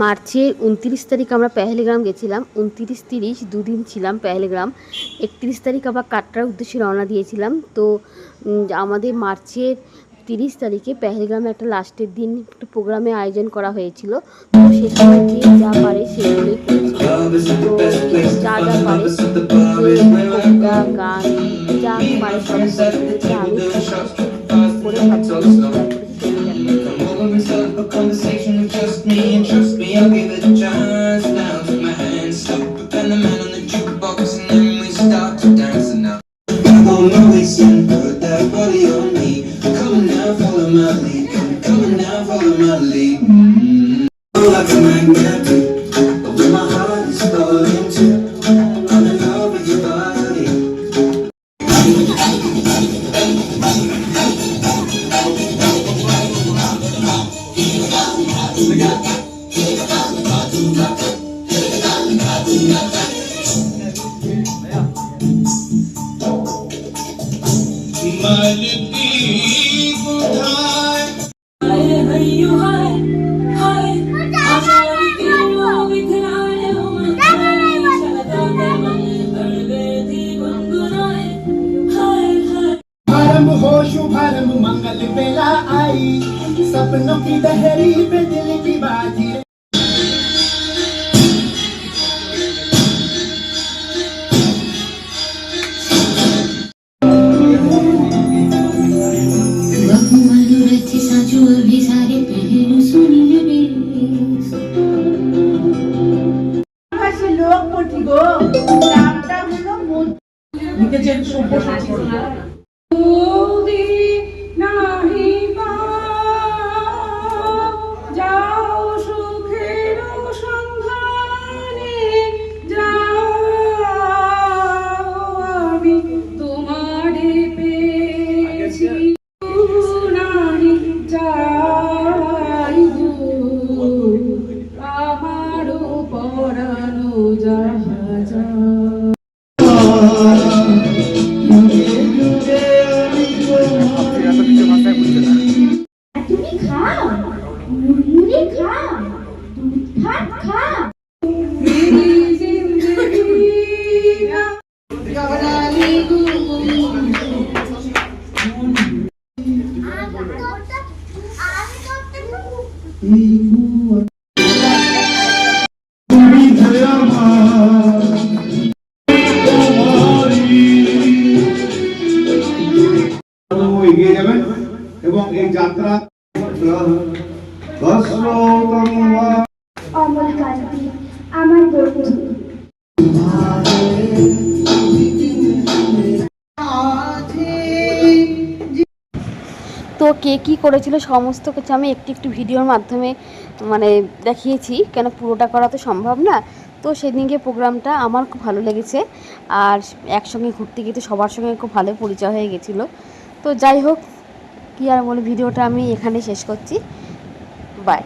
মার্চের 29 তারিখ আমরা পেহেলগ্রাম গেছিলাম। 29-30 দুদিন ছিলাম পেহেলগ্রাম। 31 তারিখ আবার কাটরার উদ্দেশ্যে রওনা দিয়েছিলাম। তো আমাদের মার্চের 30 তারিখে পেহেলগ্রামে একটা লাস্টের দিন একটা প্রোগ্রামে আয়োজন করা হয়েছিল। তো সেখানে যে যা পারে সেগুলোই করেছিল। তো যা যা পারে কবিতা গান যা পারে সব করেছে। আমি করে সব Start a conversation with just me, and trust me, I'll give it a chance. Now take my hand, stop it, and the man on the jukebox, and then we start to dance. And now come on, my waist and put that body on me. Come on now, follow my lead. Come on now, follow my lead. Like a magnet, with my heart is falling too. I'm in love with your body. शुभारंभ मंगल बेला आई सपनों की दहरी पे दिल की बाजी लोग मोटी गो नामटा hello निके जे सभ्य सचिव এগিয়ে যাবেন এবং এই যাত্রা অমল কান্তি আমার বন্ধু। তো কে কী করেছিল সমস্ত কিছু আমি একটু একটু ভিডিওর মাধ্যমে মানে দেখিয়েছি, কেন পুরোটা করা তো সম্ভব না। তো সেদিনকে প্রোগ্রামটা আমার খুব ভালো লেগেছে, আর একসঙ্গে ঘুরতে গিয়ে তো সবার সঙ্গে খুব ভালো পরিচয় হয়ে গেছিলো। তো যাই হোক, কী আর বলে, ভিডিওটা আমি এখানে শেষ করছি। বাই।